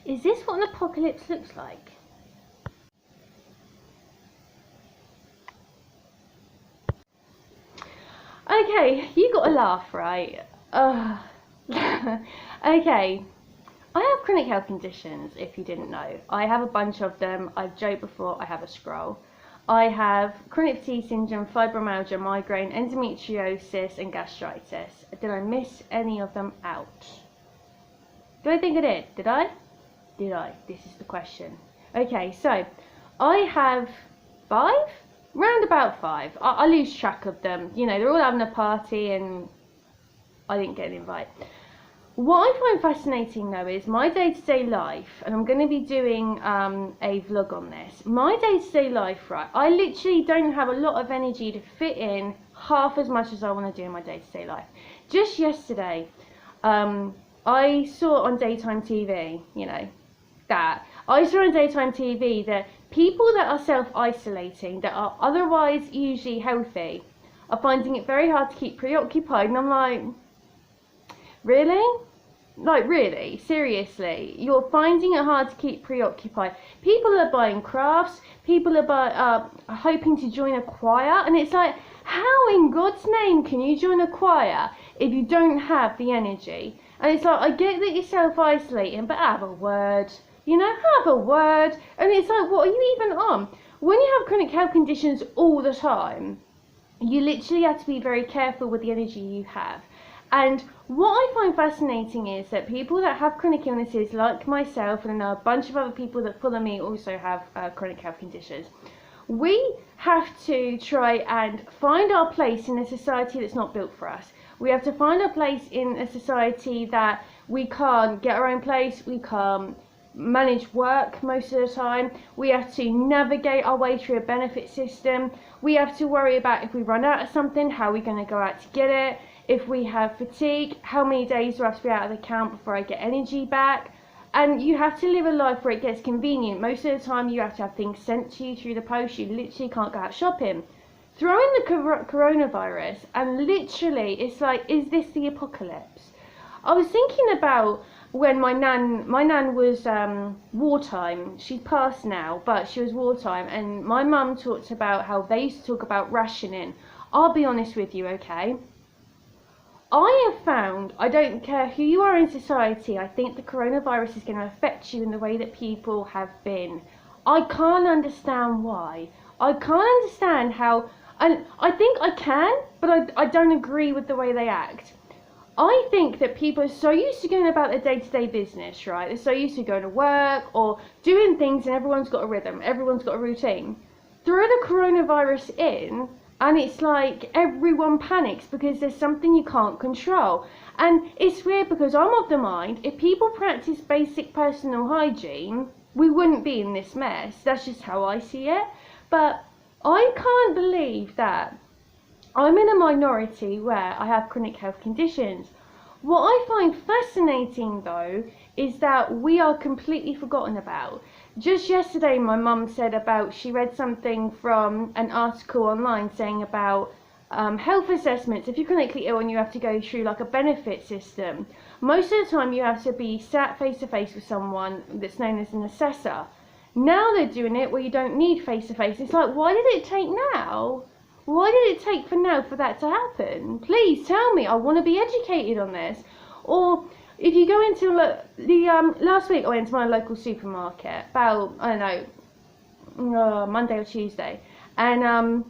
Is this what an apocalypse looks like? Okay, you got to laugh, right? Okay, I have chronic health conditions, if you didn't know. I have a bunch of them. I've joked before, I have a scroll. I have chronic fatigue syndrome, fibromyalgia, migraine, endometriosis, and gastritis. Did I miss any of them out? Do I think I did? Did I? Did I? This is the question. Okay, so I have 5? Round about 5. I lose track of them. You know, they're all having a party and I didn't get an invite. What I find fascinating though is my day-to-day life, and I'm going to be doing a vlog on this. My day-to-day life, right, I literally don't have a lot of energy to fit in half as much as I want to do in my day-to-day life. Just yesterday, I saw on daytime TV, you know, I saw on daytime TV that people that are self-isolating, that are otherwise usually healthy, are finding it very hard to keep preoccupied, and I'm like, really? Like, really? Seriously? You're finding it hard to keep preoccupied. People are buying crafts, people are hoping to join a choir, and it's like, how in God's name can you join a choir if you don't have the energy? And it's like, I get that you're self-isolating, but have a word. You know, have a word. And it's like, what are you even on? When you have chronic health conditions all the time, you literally have to be very careful with the energy you have. And what I find fascinating is that people that have chronic illnesses, like myself, and I know a bunch of other people that follow me also have chronic health conditions, we have to try and find our place in a society that's not built for us. We have to find our place in a society that we can't get our own place, we can't manage work most of the time, we have to navigate our way through a benefit system, we have to worry about if we run out of something, how we're going to go out to get it, if we have fatigue, how many days do I have to be out of the count before I get energy back. And you have to live a life where it gets convenient. Most of the time you have to have things sent to you through the post. You literally can't go out shopping. Throw in the coronavirus and literally it's like, is this the apocalypse? I was thinking about when my nan was wartime. She's passed now, but she was wartime, and my mum talked about how they used to talk about rationing. I'll be honest with you, okay? I have found, I don't care who you are in society, I think the coronavirus is going to affect you in the way that people have been. I can't understand why. I can't understand how, and I think I can, but I don't agree with the way they act. I think that people are so used to going about their day-to-day business, right? They're so used to going to work or doing things, and everyone's got a rhythm, everyone's got a routine. Throw the coronavirus in, and it's like everyone panics because there's something you can't control. And it's weird because I'm of the mind, if people practice basic personal hygiene, we wouldn't be in this mess. That's just how I see it. But I can't believe that I'm in a minority where I have chronic health conditions. What I find fascinating though is that we are completely forgotten about. Just yesterday my mum said about, she read something from an article online saying about health assessments. If you're chronically ill and you have to go through like a benefit system, most of the time you have to be sat face to face with someone that's known as an assessor. Now they're doing it where you don't need face to face. It's like, why did it take now? Why did it take for now for that to happen? Please tell me, I want to be educated on this. Or if you go into last week I went to my local supermarket about, I don't know, Monday or Tuesday, and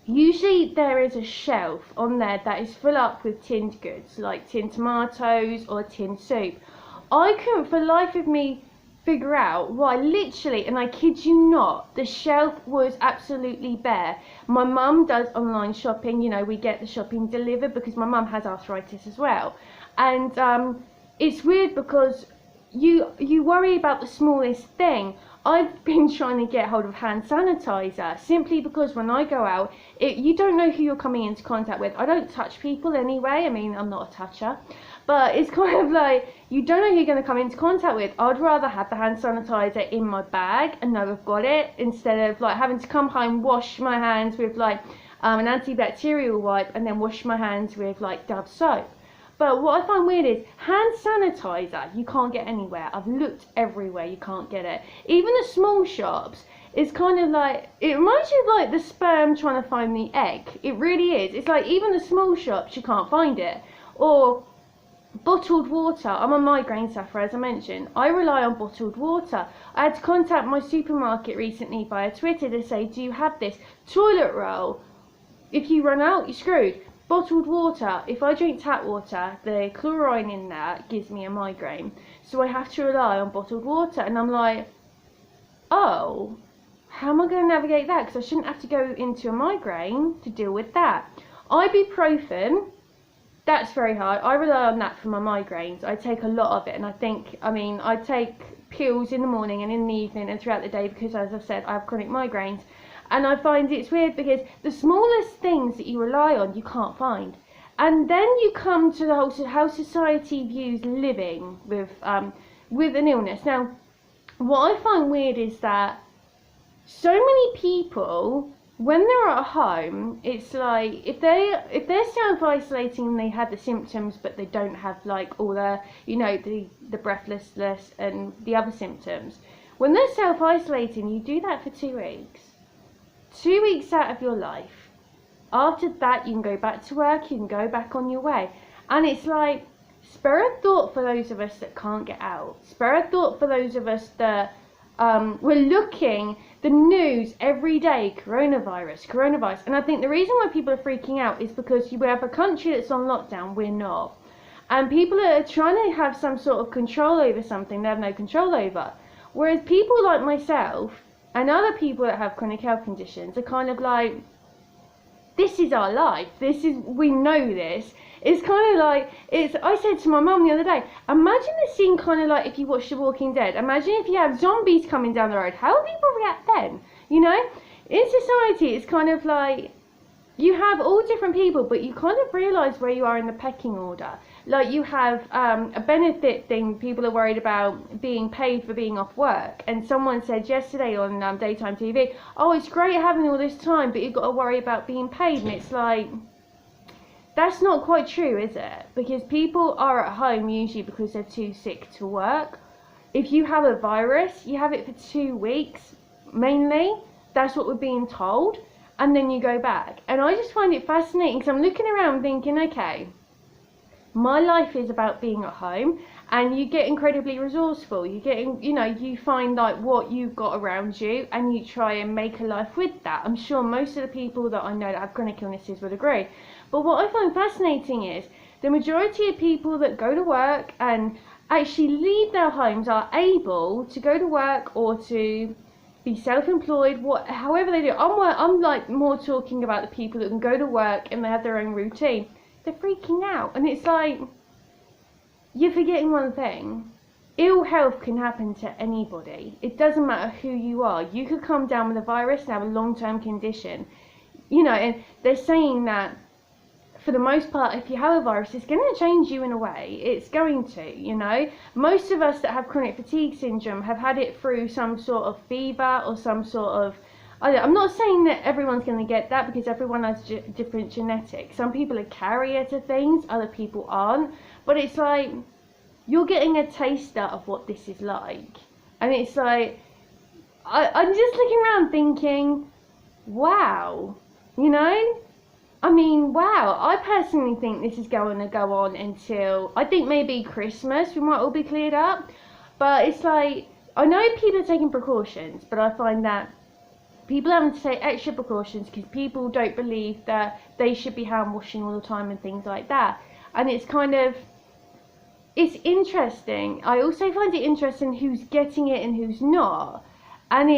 usually there is a shelf on there that is full up with tinned goods, like tinned tomatoes or tinned soup. I couldn't for the life of me figure out why, literally, and I kid you not, the shelf was absolutely bare. My mum does online shopping, you know, we get the shopping delivered because my mum has arthritis as well. And it's weird because you worry about the smallest thing. I've been trying to get hold of hand sanitizer simply because when I go out, you don't know who you're coming into contact with. I don't touch people anyway, I mean, I'm not a toucher, but it's kind of like, you don't know who you're going to come into contact with. I'd rather have the hand sanitizer in my bag and know I've got it, instead of like having to come home, wash my hands with like an antibacterial wipe and then wash my hands with like Dove soap. But what I find weird is hand sanitizer, you can't get anywhere. I've looked everywhere, you can't get it. Even the small shops, it's kind of like, it reminds you of like the sperm trying to find the egg. It really is. It's like even the small shops, you can't find it. Or bottled water. I'm a migraine sufferer, as I mentioned. I rely on bottled water. I had to contact my supermarket recently via Twitter to say, do you have this? Toilet roll. If you run out, you're screwed. Bottled water. If I drink tap water, the chlorine in that gives me a migraine. So I have to rely on bottled water. And I'm like, oh, how am I going to navigate that? Because I shouldn't have to go into a migraine to deal with that. Ibuprofen. That's very hard. I rely on that for my migraines. I take a lot of it, and I take pills in the morning and in the evening and throughout the day because, as I've said, I have chronic migraines. And I find it's weird because the smallest things that you rely on, you can't find. And then you come to the whole how society views living with an illness. Now, what I find weird is that so many people, when they're at home, it's like if they're self-isolating and they have the symptoms but they don't have like all the the breathlessness and the other symptoms, when they're self-isolating, you do that for 2 weeks. 2 weeks out of your life. After that, you can go back to work, you can go back on your way. And it's like, spare a thought for those of us that can't get out. Spare a thought for those of us that we're looking the news every day, coronavirus. And I think the reason why people are freaking out is because we have a country that's on lockdown, we're not. And people are trying to have some sort of control over something they have no control over. Whereas people like myself and other people that have chronic health conditions are kind of like, this is our life. We know this. It's kind of like, I said to my mum the other day, imagine the scene kind of like if you watch The Walking Dead. Imagine if you have zombies coming down the road. How do people react then? You know? In society, it's kind of like, you have all different people, but you kind of realise where you are in the pecking order. Like you have a benefit thing, people are worried about being paid for being off work. And someone said yesterday on daytime TV, oh, it's great having all this time, but you've got to worry about being paid. And it's like, that's not quite true, is it? Because people are at home usually because they're too sick to work. If you have a virus, you have it for 2 weeks, mainly. That's what we're being told. And then you go back. And I just find it fascinating because I'm looking around thinking, okay, my life is about being at home, and you get incredibly resourceful. You get, you find like what you've got around you and you try and make a life with that. I'm sure most of the people that I know that have chronic illnesses would agree. But what I find fascinating is the majority of people that go to work and actually leave their homes are able to go to work or to be self-employed, however they do. I'm like more talking about the people that can go to work and they have their own routine. They're freaking out, and it's like, you're forgetting one thing. Ill health can happen to anybody. It doesn't matter who you are. You could come down with a virus and have a long-term condition, and they're saying that for the most part, if you have a virus, it's going to change you in a way. It's going to, Most of us that have chronic fatigue syndrome have had it through some sort of fever or some sort of, I'm not saying that everyone's going to get that because everyone has different genetics. Some people are carrier to things, other people aren't. But it's like, you're getting a taster of what this is like. And it's like, I'm just looking around thinking, wow, wow. I personally think this is going to go on until, I think maybe Christmas, we might all be cleared up. But it's like, I know people are taking precautions, but I find that people having to take extra precautions because people don't believe that they should be hand washing all the time and things like that. And it's kind of, it's interesting. I also find it interesting who's getting it and who's not. And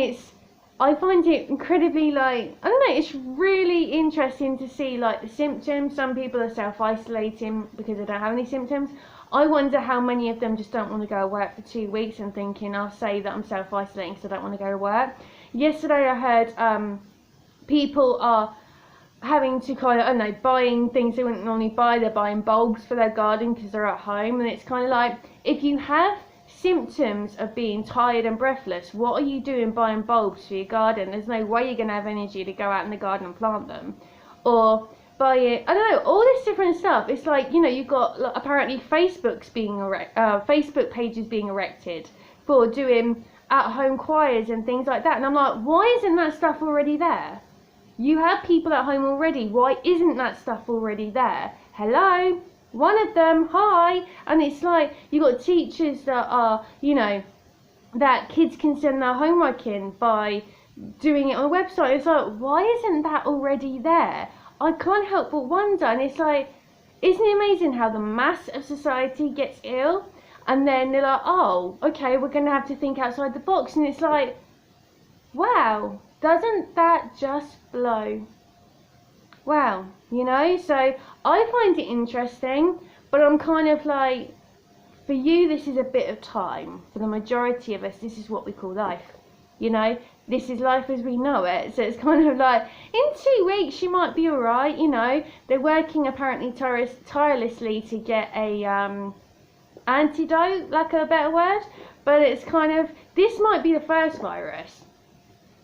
I find it incredibly I don't know, it's really interesting to see like the symptoms. Some people are self-isolating because they don't have any symptoms. I wonder how many of them just don't want to go to work for 2 weeks and thinking, I'll say that I'm self-isolating because I don't want to go to work. Yesterday I heard people are having to kind of, I don't know, buying things they wouldn't normally buy. They're buying bulbs for their garden because they're at home. And it's kind of like, if you have symptoms of being tired and breathless, what are you doing buying bulbs for your garden? There's no way you're going to have energy to go out in the garden and plant them. Or buying, I don't know, all this different stuff. It's like, you know, you've got like, apparently Facebook pages being erected for doing at-home choirs and things like that. And I'm like, why isn't that stuff already there? You have people at home already. Why isn't that stuff already there? Hello? One of them, hi. And it's like, you got teachers that are, you know, that kids can send their homework in by doing it on a website. It's like, why isn't that already there? I can't help but wonder. And it's like, isn't it amazing how the mass of society gets ill? And then they're like, oh, okay, we're going to have to think outside the box. And it's like, wow, doesn't that just blow? Wow, you know? So I find it interesting, but I'm kind of like, for you, this is a bit of time. For the majority of us, this is what we call life. You know, this is life as we know it. So it's kind of like, in 2 weeks, you might be all right. You know, they're working apparently tirelessly to get a antidote, like a better word. But it's kind of, this might be the first virus.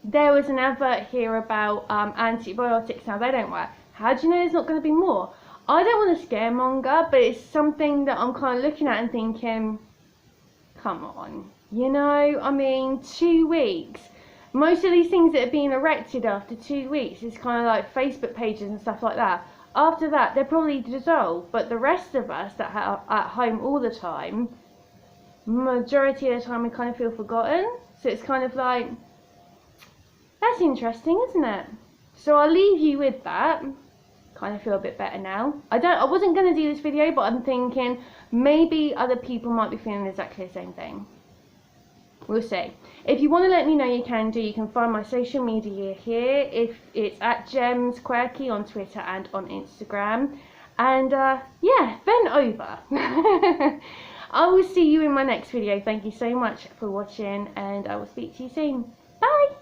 There was an advert here about antibiotics. Now, they don't work. How do you know there's not going to be more? I don't want to scaremonger, but it's something that I'm kind of looking at and thinking, come on, you know, I mean, 2 weeks. Most of these things that are being erected after 2 weeks is kind of like Facebook pages and stuff like that. After that, they're probably dissolved, but the rest of us that are at home all the time, majority of the time we kind of feel forgotten. So it's kind of like, that's interesting, isn't it? So I'll leave you with that. Kind of feel a bit better now. I wasn't going to do this video, but I'm thinking maybe other people might be feeling exactly the same thing. We'll see. If you want to let me know, you can do. You can find my social media here. If it's at Gems Quirky on Twitter and on Instagram. And yeah, bend over. I will see you in my next video. Thank you so much for watching, and I will speak to you soon. Bye.